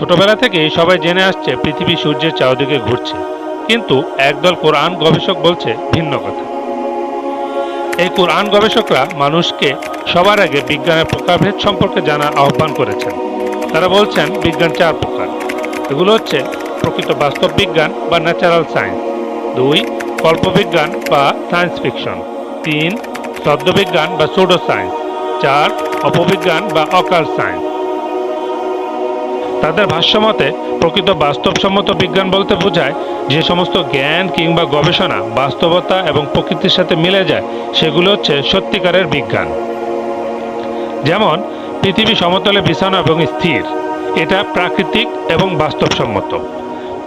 ছোটবেলা থেকেই সবাই জেনে আসছে পৃথিবী সূর্যের চারদিকে ঘুরছে, কিন্তু একদল কোরআন গবেষক বলছে ভিন্ন কথা। এই কোরআন গবেষকরা মানুষকে সবার আগে বিজ্ঞানের প্রকারভেদ সম্পর্কে জানার আহ্বান করেছেন। তারা বলছেন বিজ্ঞান চার প্রকার। এগুলো হচ্ছে প্রকৃত বাস্তব বিজ্ঞান বা ন্যাচারাল সায়েন্স, 2 কল্পবিজ্ঞান বা সায়েন্স ফিকশন, 3 শব্দবিজ্ঞান বা সুডো সায়েন্স, 4 অপবিজ্ঞান বা অকাল্ট সায়েন্স। তাদের ভাষ্যমতে প্রকৃত বাস্তবসম্মত বিজ্ঞান বলতে বোঝায় যে সমস্ত জ্ঞান কিংবা গবেষণা বাস্তবতা এবং প্রকৃতির সাথে মিলে যায়, সেগুলো হচ্ছে সত্যিকারের বিজ্ঞান। যেমন পৃথিবী সমতলে বিছানো এবং স্থির, এটা প্রাকৃতিক এবং বাস্তবসম্মত।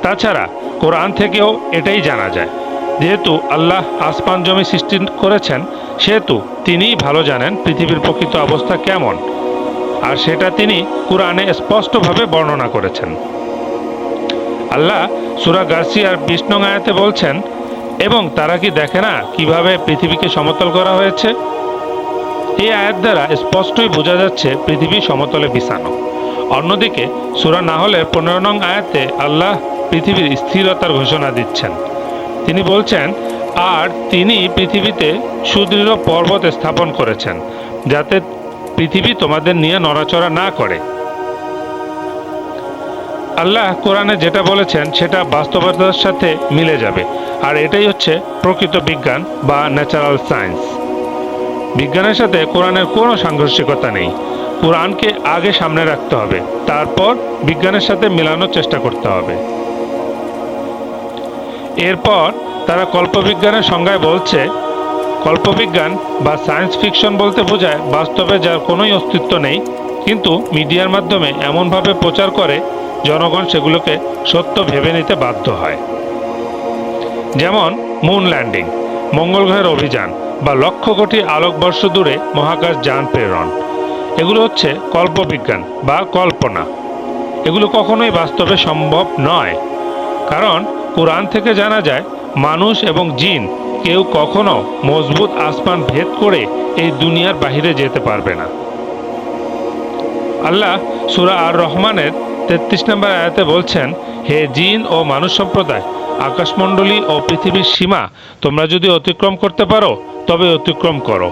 তাছাড়া কোরআন থেকেও এটাই জানা যায়। যেহেতু আল্লাহ আসমান জমি সৃষ্টি করেছেন, সেহেতু তিনিই ভালো জানেন পৃথিবীর প্রকৃত অবস্থা কেমন, আর সেটা তিনি কুরআনে স্পষ্টভাবে বর্ণনা করেছেন। আল্লাহ সূরা গাসিয়ার 20 নং আয়াতে বলছেন, এবং তারা কি দেখে না কিভাবে পৃথিবীকে সমতল করা হয়েছে। এই আয়াত দ্বারা স্পষ্টই বোঝা যাচ্ছে পৃথিবী সমতলে বিছানো। অন্যদিকে সূরা নাহলের 15 নং আয়াতে আল্লাহ পৃথিবীর স্থিরতার ঘোষণা দিচ্ছেন। তিনি বলছেন, আর তিনি পৃথিবীতে সুদৃঢ় পর্বত স্থাপন করেছেন, যাতে পৃথিবী তোমাদের নিয়ে নড়াচড়া না করে। আল্লাহ কোরআনে যেটা বলেছেন সেটা বাস্তবতার সাথে মিলে যাবে, আর এটাই হচ্ছে প্রকৃত বিজ্ঞান বা ন্যাচারাল সায়েন্স। বিজ্ঞানের সাথে কোরআনের কোনো সাংঘর্ষিকতা নেই। কোরআনকে আগে সামনে রাখতে হবে, তারপর বিজ্ঞানের সাথে মেলানোর চেষ্টা করতে হবে। এরপর তারা কল্পবিজ্ঞানের সংজ্ঞায় বলছে, কল্পবিজ্ঞান বা সায়েন্স ফিকশন বলতে বোঝায় বাস্তবে যার কোনোই অস্তিত্ব নেই, কিন্তু মিডিয়ার মাধ্যমে এমনভাবে প্রচার করে জনগণ সেগুলোকে সত্য ভেবে নিতে বাধ্য হয়। যেমন মুন ল্যান্ডিং, মঙ্গল গ্রহের অভিযান, বা লক্ষ কোটি আলোকবর্ষ দূরে মহাকাশ যান প্রেরণ। এগুলো হচ্ছে কল্পবিজ্ঞান বা কল্পনা। এগুলো কখনোই বাস্তবে সম্ভব নয়, কারণ কোরআন থেকে জানা যায় মানুষ এবং জিন কেউ কখনো মজবুত আসমান ভেদ করে এই দুনিয়ার বাহিরে যেতে পারবে না। আল্লাহ সূরা আর রহমানের 33 নম্বর আয়াতে বলছেন, হে জিন ও মানুষ সম্প্রদায়, আকাশমণ্ডলী ও পৃথিবীর সীমা তোমরা যদি অতিক্রম করতে পারো তবে অতিক্রম করো,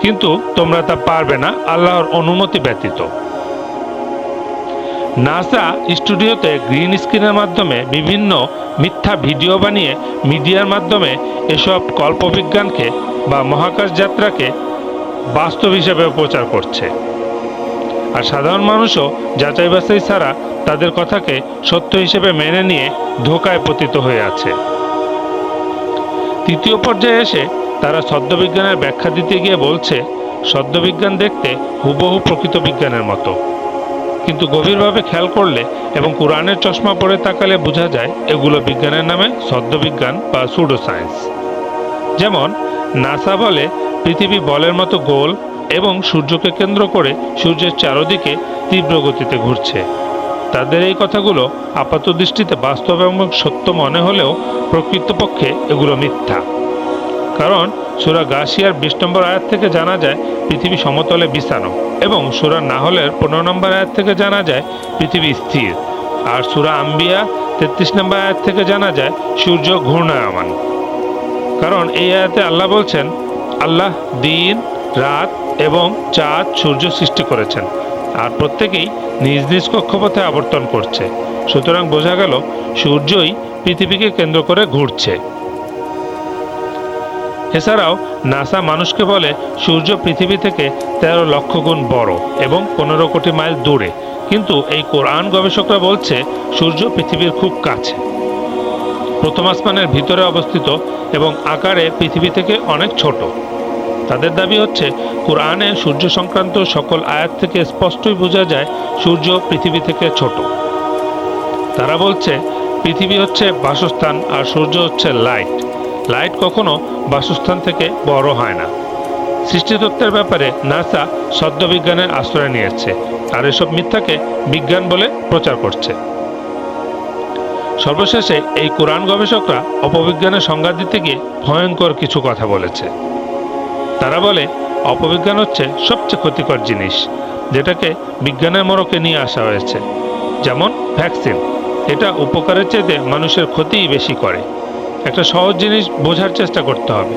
কিন্তু তোমরা তা পারবে না আল্লাহর অনুমতি ব্যতীত। নাসা স্টুডিওতে গ্রিন স্ক্রিনের মাধ্যমে বিভিন্ন মিথ্যা ভিডিও বানিয়ে মিডিয়ার মাধ্যমে এসব কল্পবিজ্ঞানকে বা মহাকাশ যাত্রাকে বাস্তব হিসেবে প্রচার করছে, আর সাধারণ মানুষও যাচাই বাছাই ছাড়া তাদের কথাকে সত্য হিসেবে মেনে নিয়ে ধোঁকায় পতিত হয়ে আছে। তৃতীয় পর্যায়ে এসে তারা শব্দবিজ্ঞানের ব্যাখ্যা দিতে গিয়ে বলছে, শব্দবিজ্ঞান দেখতে হুবহু প্রকৃত বিজ্ঞানের মতো, কিন্তু গভীরভাবে খেয়াল করলে এবং কোরআনের চশমা পরে তাকালে বোঝা যায় এগুলো বিজ্ঞানের নামে শব্দবিজ্ঞান বা সুডো সায়েন্স। যেমন নাসা বলে পৃথিবী বলের মতো গোল এবং সূর্যকে কেন্দ্র করে সূর্যের চারদিকে তীব্র গতিতে ঘুরছে। তাদের এই কথাগুলো আপাত দৃষ্টিতে বাস্তব এবং সত্য মনে হলেও প্রকৃতপক্ষে এগুলো মিথ্যা, কারণ সূরা গাসিয়ার 20 নম্বর আয়াত থেকে জানা যায় পৃথিবী সমতলে বিছানো, এবং সূরা নাহলের 15 নম্বর আয়াত থেকে জানা যায় পৃথিবী স্থির, আর সূরা আম্বিয়া 33 নম্বর আয়াত থেকে জানা যায় সূর্য ঘূর্ণায়মান। কারণ এই আয়াতে আল্লাহ বলছেন, আল্লাহ দিন, রাত এবং চাঁদ সূর্য সৃষ্টি করেছেন, আর প্রত্যেকেই নিজ নিজ কক্ষপথে আবর্তন করছে। সুতরাং বোঝা গেল সূর্যই পৃথিবীকে কেন্দ্র করে ঘুরছে। এছাড়াও নাসা মানুষকে বলে সূর্য পৃথিবী থেকে 13 লক্ষ গুণ বড় এবং 15 কোটি মাইল দূরে, কিন্তু এই কোরআন গবেষকরা বলছে সূর্য পৃথিবীর খুব কাছে, প্রথম আসমানের ভিতরে অবস্থিত এবং আকারে পৃথিবী থেকে অনেক ছোট। তাদের দাবি হচ্ছে কোরআনে সূর্য সংক্রান্ত সকল আয়াত থেকে স্পষ্টই বোঝা যায় সূর্য পৃথিবী থেকে ছোট। তারা বলছে পৃথিবী হচ্ছে বাসস্থান আর সূর্য হচ্ছে লাইট। লাইট কখনো বাসস্থান থেকে বড় হয় না। সৃষ্টিতত্ত্বের ব্যাপারে নাসা শব্দবিজ্ঞানের আশ্রয় নিয়েছে, আর এসব মিথ্যাকে বিজ্ঞান বলে প্রচার করছে। সর্বশেষে এই কোরআন গবেষকরা অপবিজ্ঞানের সংজ্ঞা দিতে গিয়ে ভয়ঙ্কর কিছু কথা বলেছে। তারা বলে অপবিজ্ঞান হচ্ছে সবচেয়ে ক্ষতিকর জিনিস, যেটাকে বিজ্ঞানের মোড়কে নিয়ে আসা হয়েছে। যেমন ভ্যাকসিন এটা উপকারের চাইতে মানুষের ক্ষতিই বেশি করে। একটা সহজ জিনিস বোঝার চেষ্টা করতে হবে,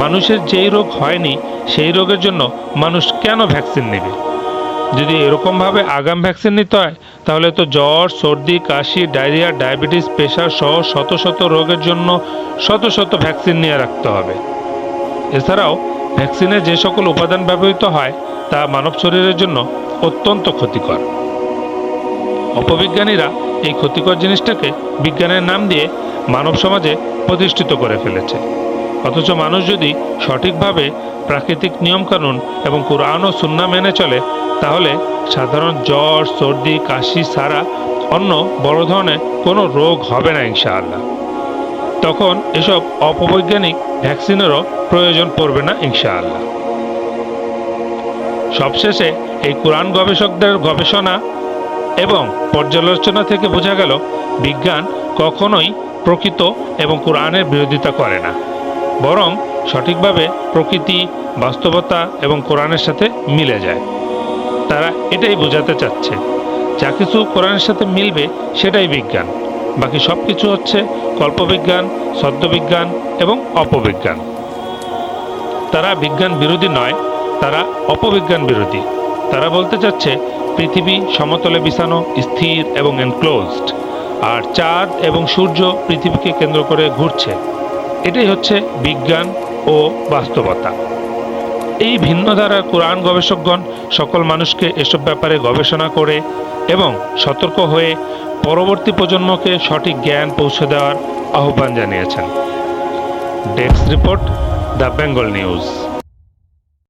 মানুষের যেই রোগ হয়নি সেই রোগের জন্য মানুষ কেন ভ্যাকসিন নেবে? যদি এরকমভাবে আগাম ভ্যাকসিন নিতে হয় তাহলে তো জ্বর, সর্দি, কাশি, ডায়রিয়া, ডায়াবেটিস, প্রেশার সহ শত শত রোগের জন্য শত শত ভ্যাকসিন নিয়ে রাখতে হবে। এছাড়াও ভ্যাকসিনে যে সকল উপাদান ব্যবহৃত হয় তা মানব শরীরের জন্য অত্যন্ত ক্ষতিকর। অপবিজ্ঞানীরা এই ক্ষতিকর জিনিসটাকে বিজ্ঞানের নাম দিয়ে মানব সমাজে প্রতিষ্ঠিত করে ফেলেছে। অথচ মানুষ যদি সঠিকভাবে প্রাকৃতিক নিয়মকানুন এবং কুরআন ও সুন্নাহ মেনে চলে তাহলে সাধারণ জ্বর, সর্দি, কাশি ছাড়া অন্য বড় ধরনের কোনো রোগ হবে না ইনশাআল্লাহ। তখন এসব অপবৈজ্ঞানিক ভ্যাকসিনেরও প্রয়োজন পড়বে না ইনশাআল্লাহ। সবশেষে এই কুরআন গবেষকদের গবেষণা এবং পর্যালোচনা থেকে বোঝা গেল বিজ্ঞান কখনোই প্রকৃত এবং কুরআনের বিরোধিতা করে না, বরং সঠিকভাবে প্রকৃতি, বাস্তবতা এবং কোরআনের সাথে মিলে যায়। তারা এটাই বোঝাতে চাচ্ছে, যা কিছু কোরআনের সাথে মিলবে সেটাই বিজ্ঞান, বাকি সব কিছু হচ্ছে কল্পবিজ্ঞান, ছদ্মবিজ্ঞান এবং অপবিজ্ঞান। তারা বিজ্ঞান বিরোধী নয়, তারা অপবিজ্ঞান বিরোধী। তারা বলতে চাচ্ছে পৃথিবী সমতলে বিছানো, স্থির এবং এনক্লোজড, আর চাঁদ এবং সূর্য পৃথিবীকে কেন্দ্র করে ঘুরছে। এটাই হচ্ছে বিজ্ঞান ও বাস্তবতা। এই ভিন্ন ধারার কোরআন গবেষকগণ সকল মানুষকে এসব ব্যাপারে গবেষণা করে এবং সতর্ক হয়ে পরবর্তী প্রজন্মকে সঠিক জ্ঞান পৌঁছে দেওয়ার আহ্বান জানিয়েছেন। Desk report, the Bengal news.